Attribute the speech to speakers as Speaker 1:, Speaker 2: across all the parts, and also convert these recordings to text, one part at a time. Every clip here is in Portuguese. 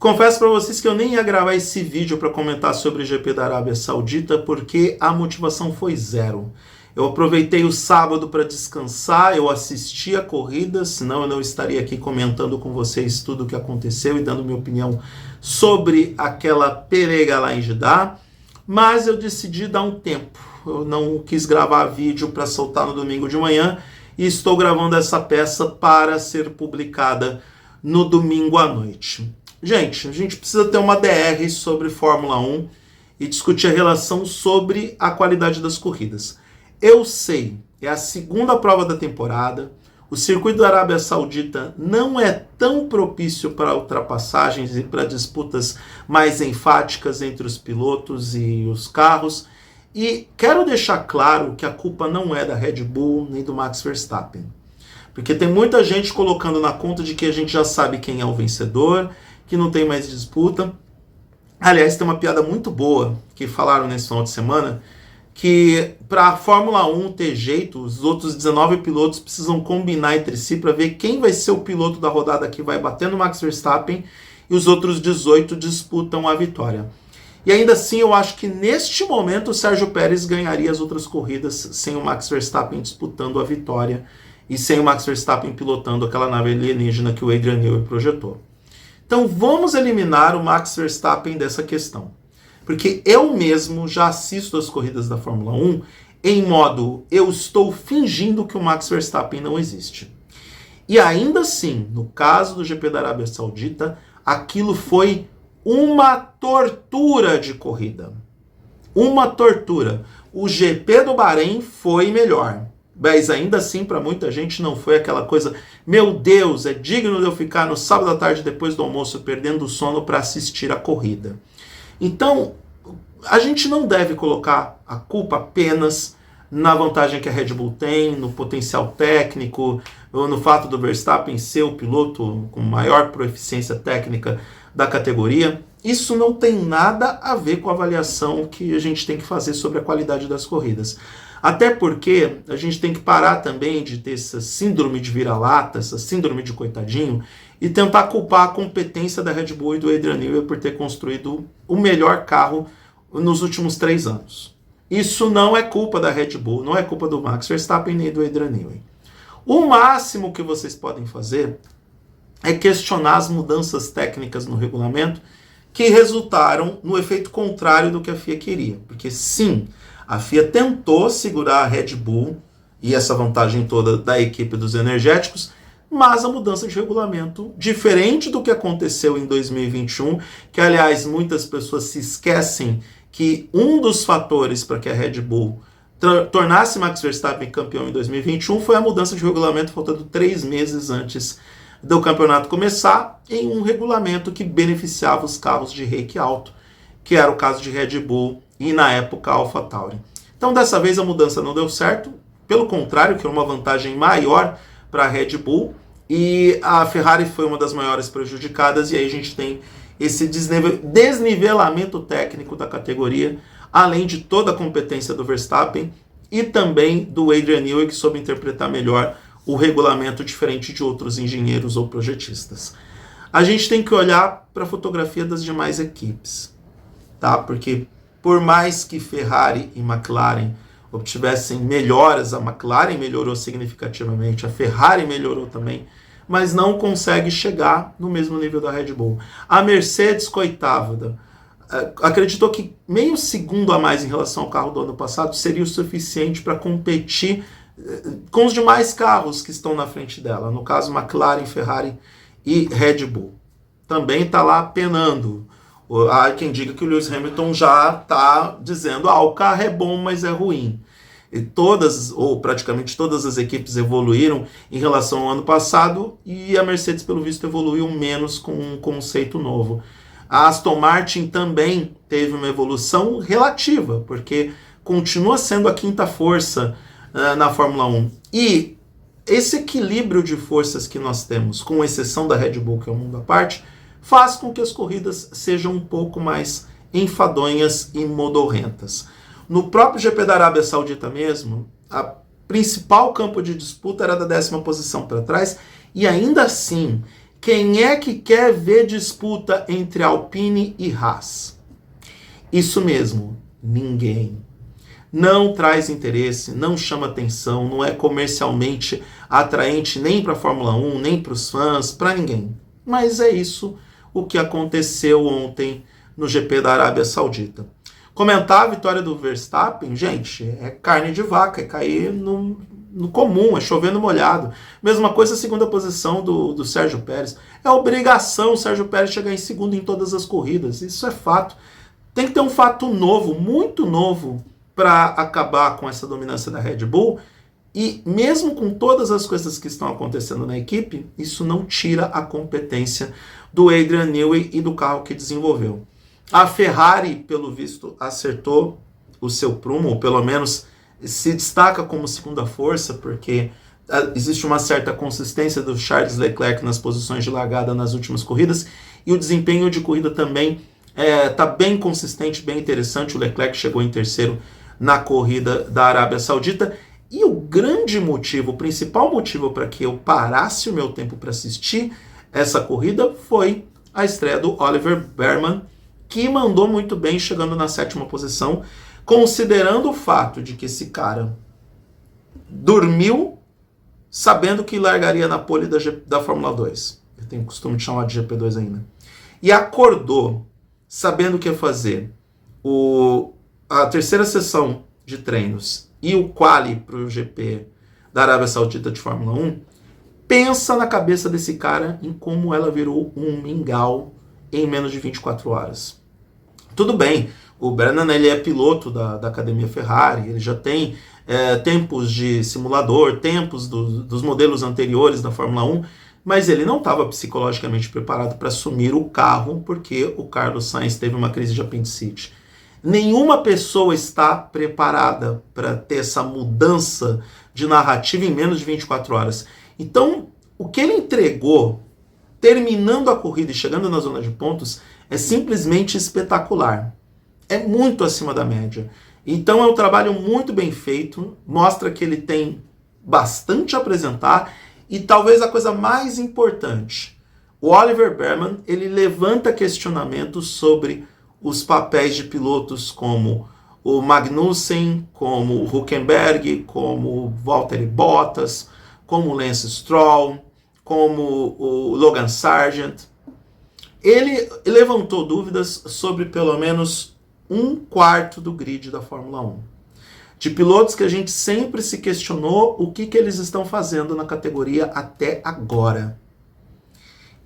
Speaker 1: Confesso para vocês que eu nem ia gravar esse vídeo para comentar sobre o GP da Arábia Saudita, porque a motivação foi zero. Eu aproveitei o sábado para descansar, eu assisti a corrida, senão eu não estaria aqui comentando com vocês tudo o que aconteceu e dando minha opinião sobre aquela perega lá em Jeddah, mas eu decidi dar um tempo. Eu não quis gravar vídeo para soltar no domingo de manhã e estou gravando essa peça para ser publicada no domingo à noite. Gente, a gente precisa ter uma DR sobre Fórmula 1 e discutir a relação sobre a qualidade das corridas. Eu sei, é a segunda prova da temporada, o circuito da Arábia Saudita não é tão propício para ultrapassagens e para disputas mais enfáticas entre os pilotos e os carros, e quero deixar claro que a culpa não é da Red Bull nem do Max Verstappen, porque tem muita gente colocando na conta de que a gente já sabe quem é o vencedor, que não tem mais disputa. Aliás, tem uma piada muito boa que falaram nesse final de semana, que para a Fórmula 1 ter jeito, os outros 19 pilotos precisam combinar entre si para ver quem vai ser o piloto da rodada que vai bater no Max Verstappen, e os outros 18 disputam a vitória. E ainda assim, eu acho que neste momento o Sérgio Pérez ganharia as outras corridas sem o Max Verstappen disputando a vitória e sem o Max Verstappen pilotando aquela nave alienígena que o Adrian Newey projetou. Então vamos eliminar o Max Verstappen dessa questão. Porque eu mesmo já assisto as corridas da Fórmula 1 em modo eu estou fingindo que o Max Verstappen não existe. E ainda assim, no caso do GP da Arábia Saudita, aquilo foi uma tortura de corrida. Uma tortura. O GP do Bahrein foi melhor. Mas ainda assim, para muita gente, não foi aquela coisa, meu Deus, é digno de eu ficar no sábado à tarde depois do almoço perdendo o sono para assistir a corrida. Então, a gente não deve colocar a culpa apenas na vantagem que a Red Bull tem, no potencial técnico, ou no fato do Verstappen ser o piloto com maior proficiência técnica da categoria. Isso não tem nada a ver com a avaliação que a gente tem que fazer sobre a qualidade das corridas. Até porque a gente tem que parar também de ter essa síndrome de vira-lata, essa síndrome de coitadinho, e tentar culpar a competência da Red Bull e do Adrian Newey por ter construído o melhor carro nos últimos 3 anos. Isso não é culpa da Red Bull, não é culpa do Max Verstappen nem do Adrian Newey. O máximo que vocês podem fazer é questionar as mudanças técnicas no regulamento que resultaram no efeito contrário do que a FIA queria. Porque sim, a FIA tentou segurar a Red Bull e essa vantagem toda da equipe dos energéticos, mas a mudança de regulamento, diferente do que aconteceu em 2021, que aliás muitas pessoas se esquecem que um dos fatores para que a Red Bull tornasse Max Verstappen campeão em 2021 foi a mudança de regulamento faltando 3 meses antes do campeonato começar, em um regulamento que beneficiava os carros de rake alto, que era o caso de Red Bull e na época AlphaTauri. Então dessa vez a mudança não deu certo, pelo contrário, que era uma vantagem maior para a Red Bull, e a Ferrari foi uma das maiores prejudicadas, e aí a gente tem esse desnivelamento técnico da categoria, além de toda a competência do Verstappen e também do Adrian Newey, que soube interpretar melhor o regulamento diferente de outros engenheiros ou projetistas. A gente tem que olhar para a fotografia das demais equipes, tá? Porque por mais que Ferrari e McLaren obtivessem melhoras, a McLaren melhorou significativamente, a Ferrari melhorou também, mas não consegue chegar no mesmo nível da Red Bull. A Mercedes, coitada, acreditou que meio segundo a mais em relação ao carro do ano passado seria o suficiente para competir com os demais carros que estão na frente dela, no caso McLaren, Ferrari e Red Bull. Também está lá penando. Há quem diga que o Lewis Hamilton já está dizendo o carro é bom, mas é ruim. E todas, ou praticamente todas as equipes evoluíram em relação ao ano passado, e a Mercedes, pelo visto, evoluiu menos com um conceito novo. A Aston Martin também teve uma evolução relativa, porque continua sendo a quinta força na Fórmula 1. E esse equilíbrio de forças que nós temos, com exceção da Red Bull, que é um mundo à parte, faz com que as corridas sejam um pouco mais enfadonhas e modorrentas. No próprio GP da Arábia Saudita mesmo, a principal campo de disputa era da 10ª posição para trás, e ainda assim, Quem é que quer ver disputa entre Alpine e Haas? Isso mesmo, ninguém. Não traz interesse, não chama atenção, não é comercialmente atraente nem para a Fórmula 1, nem para os fãs, para ninguém. Mas é isso o que aconteceu ontem no GP da Arábia Saudita. Comentar a vitória do Verstappen, gente, é carne de vaca, é cair no comum, é chover no molhado. Mesma coisa a segunda posição do Sérgio Pérez. É obrigação o Sérgio Pérez chegar em segundo em todas as corridas, isso é fato. Tem que ter um fato novo, muito novo, para acabar com essa dominância da Red Bull. E mesmo com todas as coisas que estão acontecendo na equipe, isso não tira a competência do Adrian Newey e do carro que desenvolveu. A Ferrari, pelo visto, acertou o seu prumo, ou pelo menos se destaca como segunda força, porque existe uma certa consistência do Charles Leclerc nas posições de largada nas últimas corridas, e o desempenho de corrida também está bem consistente, bem interessante. O Leclerc chegou em terceiro na corrida da Arábia Saudita, e o grande motivo, o principal motivo para que eu parasse o meu tempo para assistir essa corrida foi a estreia do Oliver Bearman, que mandou muito bem, chegando na sétima posição, considerando o fato de que esse cara dormiu sabendo que largaria na pole da Fórmula 2. Eu tenho costume de chamar de GP2 ainda. E acordou sabendo que ia fazer a terceira sessão de treinos e o quali para o GP da Arábia Saudita de Fórmula 1. Pensa na cabeça desse cara em como ela virou um mingau em menos de 24 horas. Tudo bem, o Brennan ele é piloto da Academia Ferrari, ele já tem tempos de simulador, tempos dos modelos anteriores da Fórmula 1, mas ele não estava psicologicamente preparado para assumir o carro porque o Carlos Sainz teve uma crise de apendicite. Nenhuma pessoa está preparada para ter essa mudança de narrativa em menos de 24 horas. Então, o que ele entregou, terminando a corrida e chegando na zona de pontos, é simplesmente espetacular. É muito acima da média. Então é um trabalho muito bem feito, mostra que ele tem bastante a apresentar, e talvez a coisa mais importante, o Oliver Bearman, ele levanta questionamentos sobre os papéis de pilotos como o Magnussen, como o Hülkenberg, como o Valtteri Bottas, como o Lance Stroll, como o Logan Sargent. Ele levantou dúvidas sobre pelo menos um quarto do grid da Fórmula 1. De pilotos que a gente sempre se questionou o que eles estão fazendo na categoria até agora.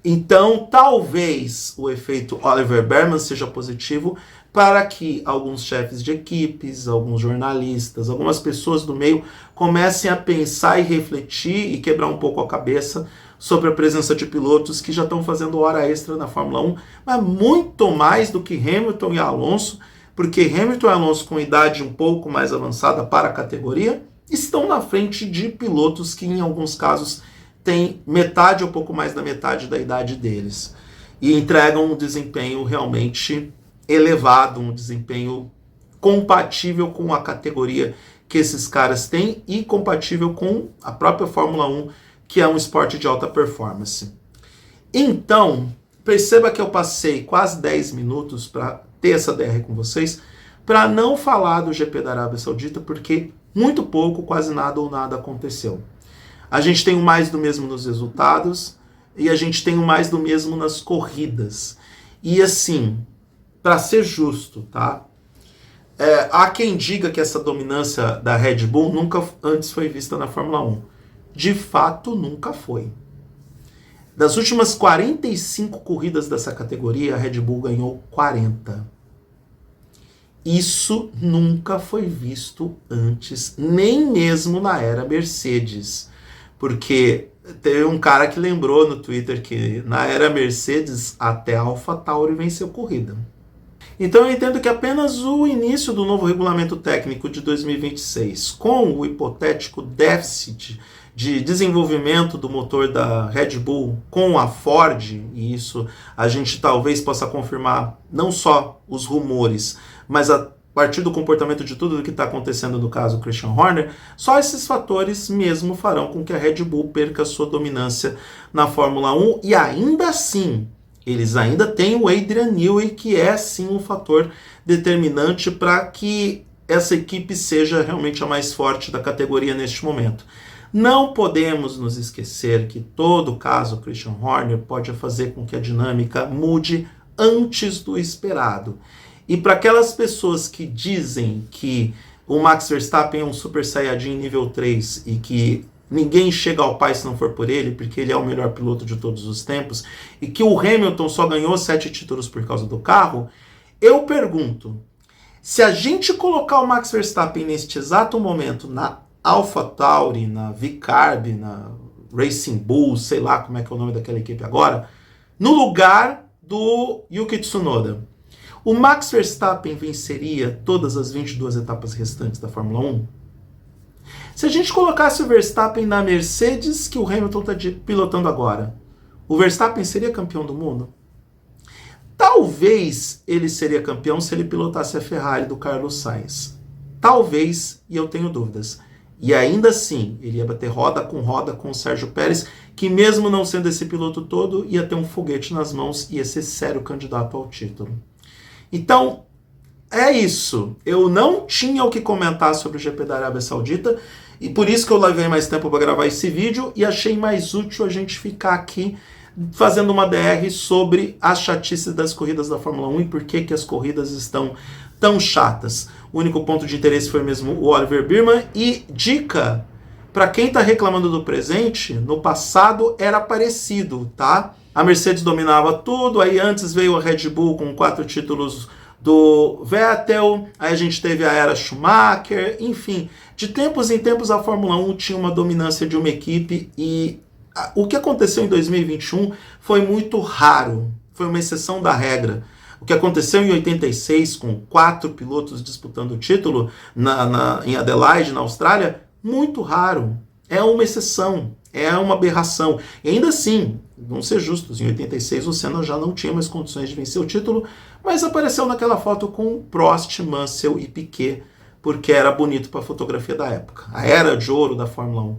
Speaker 1: Então, talvez o efeito Oliver Bearman seja positivo para que alguns chefes de equipes, alguns jornalistas, algumas pessoas do meio comecem a pensar e refletir e quebrar um pouco a cabeça sobre a presença de pilotos que já estão fazendo hora extra na Fórmula 1, mas muito mais do que Hamilton e Alonso, porque Hamilton e Alonso, com idade um pouco mais avançada para a categoria, estão na frente de pilotos que, em alguns casos, têm metade ou pouco mais da metade da idade deles. E entregam um desempenho realmente elevado, um desempenho compatível com a categoria que esses caras têm e compatível com a própria Fórmula 1, que é um esporte de alta performance. Então, perceba que eu passei quase 10 minutos para ter essa DR com vocês, para não falar do GP da Arábia Saudita, porque muito pouco, quase nada ou nada aconteceu. A gente tem o mais do mesmo nos resultados e a gente tem o mais do mesmo nas corridas. E assim, para ser justo, tá? Há quem diga que essa dominância da Red Bull nunca antes foi vista na Fórmula 1. De fato, nunca foi. Das últimas 45 corridas dessa categoria, a Red Bull ganhou 40. Isso nunca foi visto antes, nem mesmo na era Mercedes. Porque teve um cara que lembrou no Twitter que na era Mercedes até a AlphaTauri venceu corrida. Então eu entendo que apenas o início do novo regulamento técnico de 2026, com o hipotético déficit de desenvolvimento do motor da Red Bull com a Ford, e isso a gente talvez possa confirmar não só os rumores, mas a partir do comportamento de tudo o que está acontecendo no caso Christian Horner, só esses fatores mesmo farão com que a Red Bull perca sua dominância na Fórmula 1, e ainda assim, eles ainda têm o Adrian Newey, que é sim um fator determinante para que essa equipe seja realmente a mais forte da categoria neste momento. Não podemos nos esquecer que todo caso Christian Horner pode fazer com que a dinâmica mude antes do esperado. E para aquelas pessoas que dizem que o Max Verstappen é um Super Saiyajin nível 3 e que ninguém chega ao pai se não for por ele, porque ele é o melhor piloto de todos os tempos, e que o Hamilton só ganhou 7 títulos por causa do carro, eu pergunto, se a gente colocar o Max Verstappen neste exato momento na AlphaTauri, na VCarb, na Racing Bull, sei lá como é que é o nome daquela equipe agora, no lugar do Yuki Tsunoda, o Max Verstappen venceria todas as 22 etapas restantes da Fórmula 1? Se a gente colocasse o Verstappen na Mercedes que o Hamilton está pilotando agora, o Verstappen seria campeão do mundo? Talvez ele seria campeão se ele pilotasse a Ferrari do Carlos Sainz. Talvez, e eu tenho dúvidas. E ainda assim, ele ia bater roda com o Sérgio Pérez, que mesmo não sendo esse piloto todo, ia ter um foguete nas mãos e ia ser sério candidato ao título. Então, é isso. Eu não tinha o que comentar sobre o GP da Arábia Saudita, e por isso que eu levei mais tempo para gravar esse vídeo, e achei mais útil a gente ficar aqui fazendo uma DR sobre as chatices das corridas da Fórmula 1 e por que as corridas estão tão chatas. O único ponto de interesse foi mesmo o Oliver Bearman. E dica, para quem está reclamando do presente, no passado era parecido, tá? A Mercedes dominava tudo, aí antes veio a Red Bull com 4 títulos do Vettel, aí a gente teve a era Schumacher, enfim. De tempos em tempos a Fórmula 1 tinha uma dominância de uma equipe, e o que aconteceu em 2021 foi muito raro, foi uma exceção da regra. O que aconteceu em 86, com 4 pilotos disputando o título em Adelaide, na Austrália, muito raro. É uma exceção, é uma aberração. E ainda assim, vamos ser justos, em 86 o Senna já não tinha mais condições de vencer o título, mas apareceu naquela foto com Prost, Mansell e Piquet, porque era bonito para a fotografia da época. A era de ouro da Fórmula 1.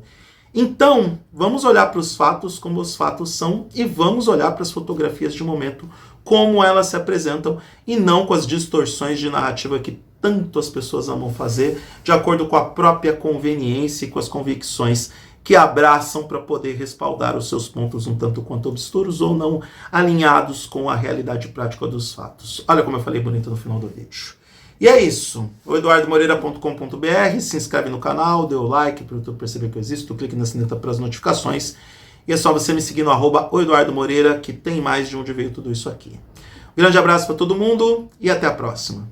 Speaker 1: Então, vamos olhar para os fatos como os fatos são e vamos olhar para as fotografias de momento como elas se apresentam e não com as distorções de narrativa que tanto as pessoas amam fazer, de acordo com a própria conveniência e com as convicções que abraçam para poder respaldar os seus pontos um tanto quanto obscuros ou não alinhados com a realidade prática dos fatos. Olha como eu falei bonito no final do vídeo. E é isso. O eduardomoreira.com.br, se inscreve no canal, dê o like para o YouTube perceber que eu existo, clique na sineta para as notificações. E é só você me seguir no @oeduardomoreira, que tem mais de onde veio tudo isso aqui. Um grande abraço para todo mundo e até a próxima.